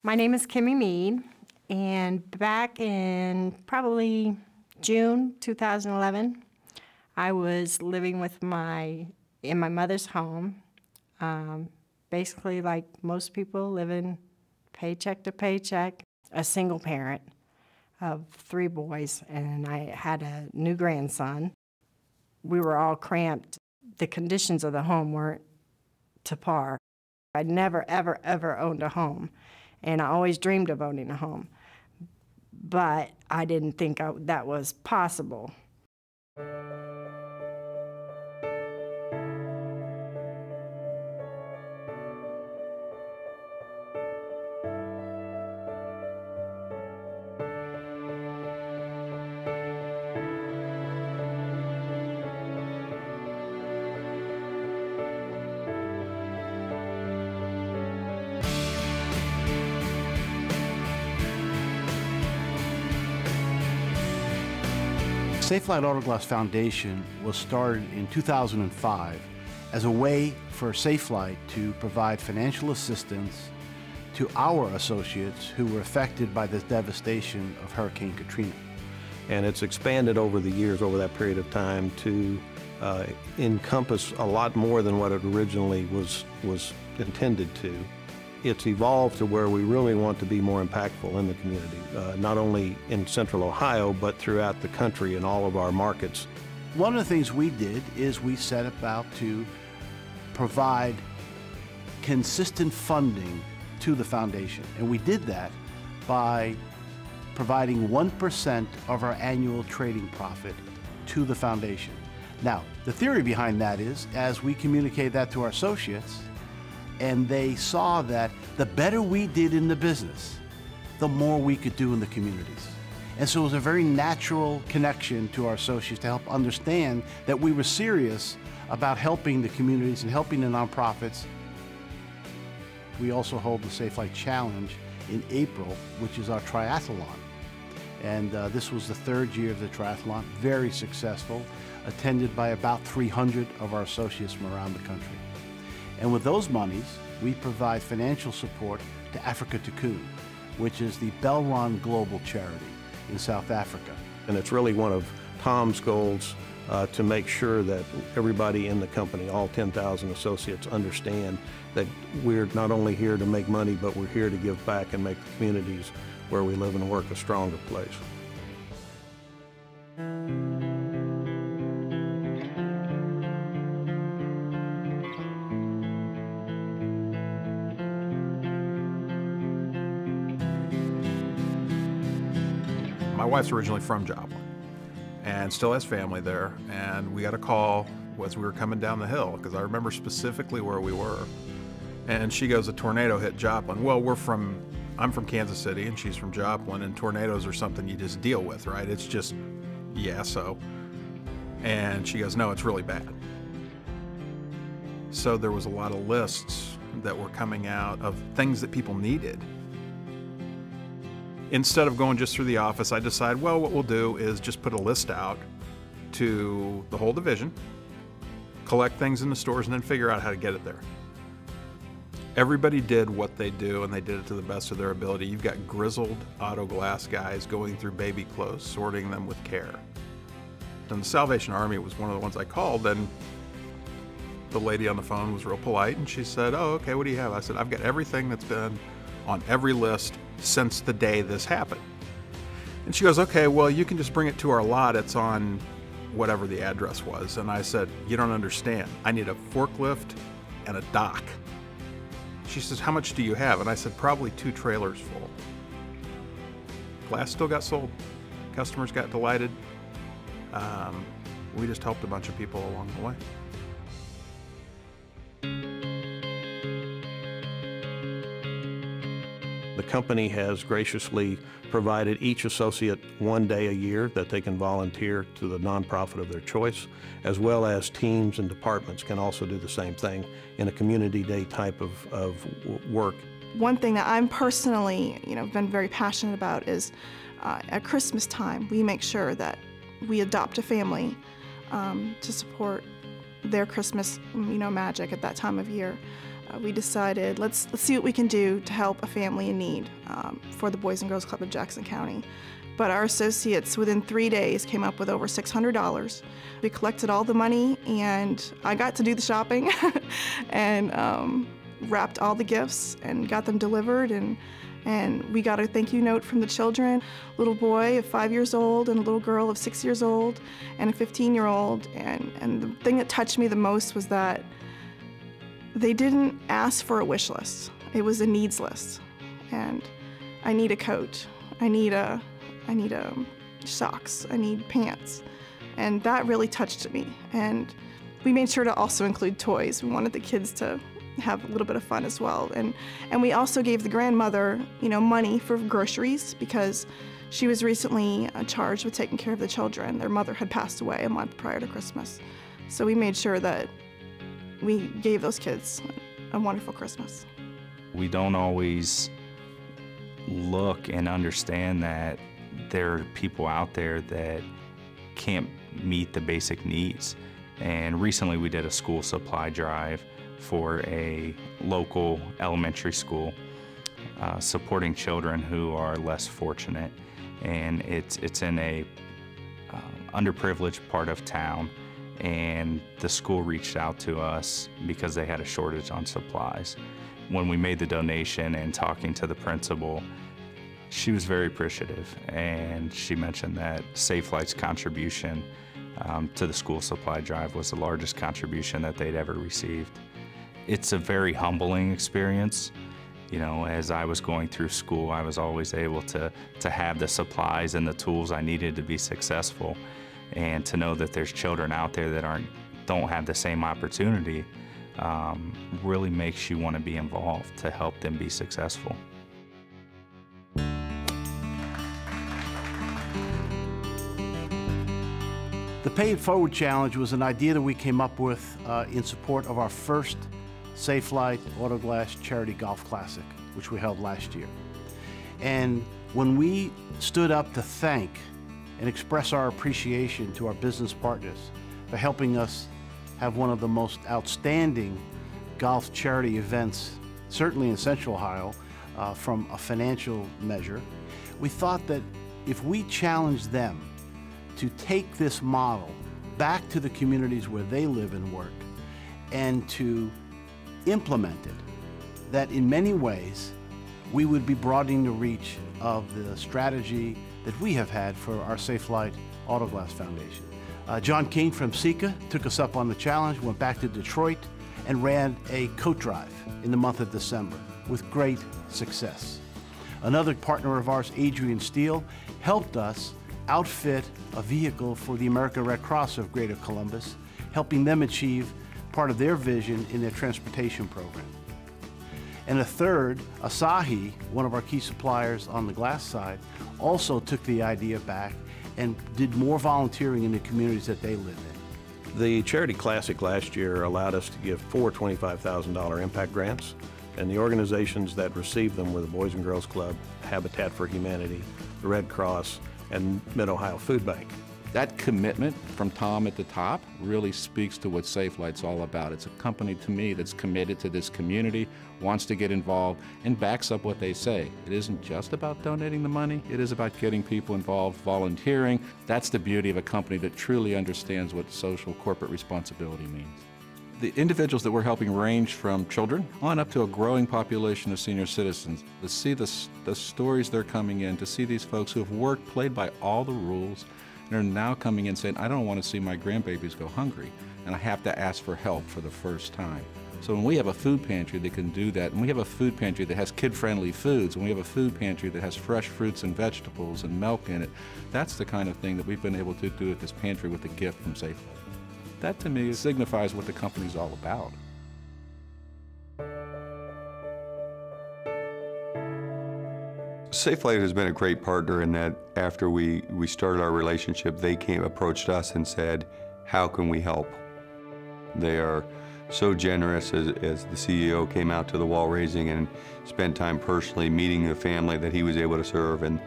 My name is Kimmy Mead, and back in probably June 2011, I was living with in my mother's home, basically like most people, living paycheck to paycheck, a single parent of 3 boys, and I had a new grandson. We were all cramped. The conditions of the home weren't to par. I'd never, ever, ever owned a home, and I always dreamed of owning a home, but I didn't think that was possible. Safelite AutoGlass Foundation was started in 2005 as a way for Safelite to provide financial assistance to our associates who were affected by the devastation of Hurricane Katrina. And it's expanded over the years, over that period of time, to encompass a lot more than what it originally was intended to. It's evolved to where we really want to be more impactful in the community, not only in Central Ohio, but throughout the country in all of our markets. One of the things we did is we set about to provide consistent funding to the foundation. And we did that by providing 1% of our annual trading profit to the foundation. Now, the theory behind that is, as we communicate that to our associates, and they saw that the better we did in the business, the more we could do in the communities. And so it was a very natural connection to our associates to help understand that we were serious about helping the communities and helping the nonprofits. We also hold the Safelite Challenge in April, which is our triathlon. And this was the 3rd year of the triathlon, very successful, attended by about 300 of our associates from around the country. And with those monies, we provide financial support to Africa Cocoon, which is the Belron Global Charity in South Africa. And it's really one of Tom's goals to make sure that everybody in the company, all 10,000 associates, understand that we're not only here to make money, but we're here to give back and make the communities where we live and work a stronger place. My wife's originally from Joplin and still has family there, and we got a call as we were coming down the hill, because I remember specifically where we were, and she goes, a tornado hit Joplin. Well, I'm from Kansas City and she's from Joplin, and tornadoes are something you just deal with, right? It's just, yeah, so. And she goes, no, it's really bad. So there was a lot of lists that were coming out of things that people needed. Instead of going just through the office, I decided, well, what we'll do is just put a list out to the whole division, collect things in the stores, and then figure out how to get it there. Everybody did what they do, and they did it to the best of their ability. You've got grizzled auto glass guys going through baby clothes, sorting them with care. And the Salvation Army was one of the ones I called, and the lady on the phone was real polite, and she said, oh, okay, what do you have? I said, I've got everything that's been on every list since the day this happened. And she goes, okay, well, you can just bring it to our lot. It's on whatever the address was. And I said, you don't understand. I need a forklift and a dock. She says, how much do you have? And I said, probably 2 trailers full. Glass still got sold. Customers got delighted. We just helped a bunch of people along the way. The company has graciously provided each associate 1 day a year that they can volunteer to the nonprofit of their choice, as well as teams and departments can also do the same thing in a community day type of work. One thing that I'm personally, been very passionate about is at Christmas time, we make sure that we adopt a family to support their Christmas, magic at that time of year. we decided let's see what we can do to help a family in need for the Boys and Girls Club of Jackson County. But our associates within 3 days came up with over $600. We collected all the money, and I got to do the shopping and wrapped all the gifts and got them delivered, and we got a thank you note from the children, a little boy of 5 years old and a little girl of 6 years old and a 15-year-old. And the thing that touched me the most was that they didn't ask for a wish list. It was a needs list. And I need a coat. I need socks. I need pants. And that really touched me. And we made sure to also include toys. We wanted the kids to have a little bit of fun as well. And we also gave the grandmother, money for groceries because she was recently charged with taking care of the children. Their mother had passed away a month prior to Christmas. So we made sure that we gave those kids a wonderful Christmas. We don't always look and understand that there are people out there that can't meet the basic needs. And recently we did a school supply drive for a local elementary school supporting children who are less fortunate. And it's in a underprivileged part of town. And the school reached out to us because they had a shortage on supplies. When we made the donation and talking to the principal, she was very appreciative, and she mentioned that Safelite's contribution to the school supply drive was the largest contribution that they'd ever received. It's a very humbling experience. As I was going through school, I was always able to have the supplies and the tools I needed to be successful. And to know that there's children out there that don't have the same opportunity really makes you want to be involved to help them be successful. The Pay It Forward Challenge was an idea that we came up with in support of our first Safelite AutoGlass Charity Golf Classic, which we held last year. And when we stood up to thank and express our appreciation to our business partners for helping us have one of the most outstanding golf charity events, certainly in Central Ohio, from a financial measure, we thought that if we challenged them to take this model back to the communities where they live and work and to implement it, that in many ways we would be broadening the reach of the strategy that we have had for our Safelite AutoGlass Foundation. John King from SECA took us up on the challenge, went back to Detroit, and ran a coat drive in the month of December with great success. Another partner of ours, Adrian Steele, helped us outfit a vehicle for the American Red Cross of Greater Columbus, helping them achieve part of their vision in their transportation program. And a third, Asahi, one of our key suppliers on the glass side, also took the idea back and did more volunteering in the communities that they live in. The Charity Classic last year allowed us to give 4 $25,000 impact grants, and the organizations that received them were the Boys and Girls Club, Habitat for Humanity, the Red Cross, and Mid-Ohio Food Bank. That commitment from Tom at the top really speaks to what Safelite's all about. It's a company, to me, that's committed to this community, wants to get involved, and backs up what they say. It isn't just about donating the money, it is about getting people involved, volunteering. That's the beauty of a company that truly understands what social corporate responsibility means. The individuals that we're helping range from children on up to a growing population of senior citizens. To see the stories they're coming in, to see these folks who have worked, played by all the rules, and are now coming in saying, I don't want to see my grandbabies go hungry, and I have to ask for help for the first time. So when we have a food pantry that can do that, and we have a food pantry that has kid-friendly foods, and we have a food pantry that has fresh fruits and vegetables and milk in it, that's the kind of thing that we've been able to do at this pantry with a gift from Safelite. That, to me, signifies what the company's all about. Safelite has been a great partner in that after we started our relationship, they approached us and said, how can we help? They are so generous as the CEO came out to the wall raising and spent time personally meeting the family that he was able to serve, and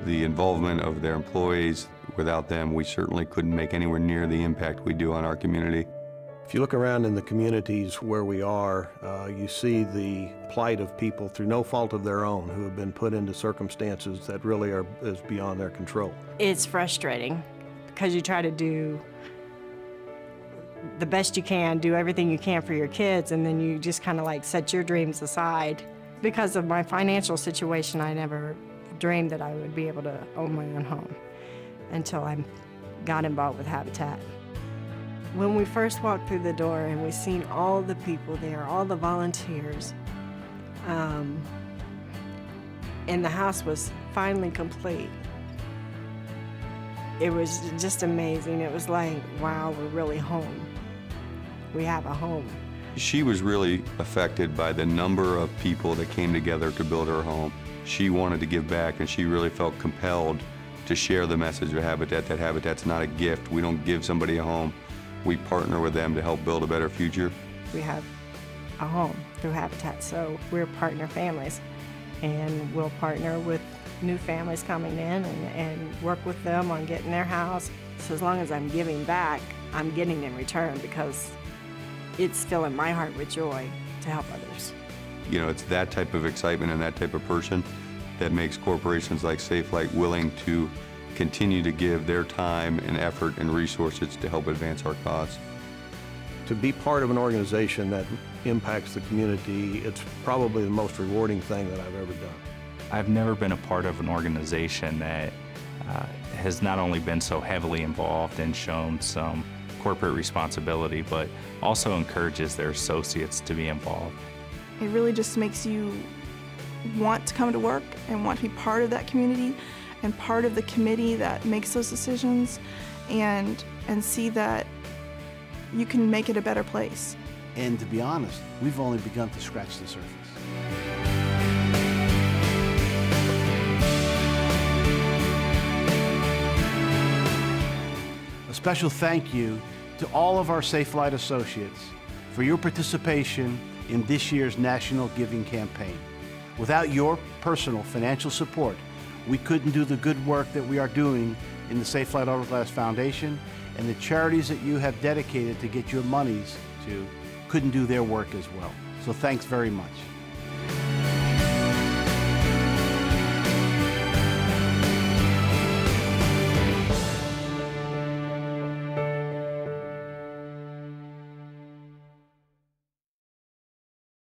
the involvement of their employees. Without them, we certainly couldn't make anywhere near the impact we do on our community. If you look around in the communities where we are, you see the plight of people through no fault of their own who have been put into circumstances that really is beyond their control. It's frustrating because you try to do the best you can, do everything you can for your kids, and then you just kind of like set your dreams aside. Because of my financial situation, I never dreamed that I would be able to own my own home until I got involved with Habitat. When we first walked through the door and we seen all the people there, all the volunteers, and the house was finally complete, it was just amazing. It was like, wow, we're really home. We have a home. She was really affected by the number of people that came together to build her home. She wanted to give back, and she really felt compelled to share the message of Habitat, that Habitat's not a gift. We don't give somebody a home. We partner with them to help build a better future. We have a home through Habitat, so we're partner families, and we'll partner with new families coming in and work with them on getting their house. So as long as I'm giving back, I'm getting in return, because it's filling my heart with joy to help others. You know, it's that type of excitement and that type of person that makes corporations like Safelite willing to continue to give their time and effort and resources to help advance our cause. To be part of an organization that impacts the community, it's probably the most rewarding thing that I've ever done. I've never been a part of an organization that has not only been so heavily involved and shown some corporate responsibility, but also encourages their associates to be involved. It really just makes you want to come to work and want to be part of that community and part of the committee that makes those decisions, and see that you can make it a better place. And to be honest, we've only begun to scratch the surface. A special thank you to all of our Safelite associates for your participation in this year's National Giving Campaign. Without your personal financial support, we couldn't do the good work that we are doing in the Safelite AutoGlass Foundation, and the charities that you have dedicated to get your monies to couldn't do their work as well. So thanks very much.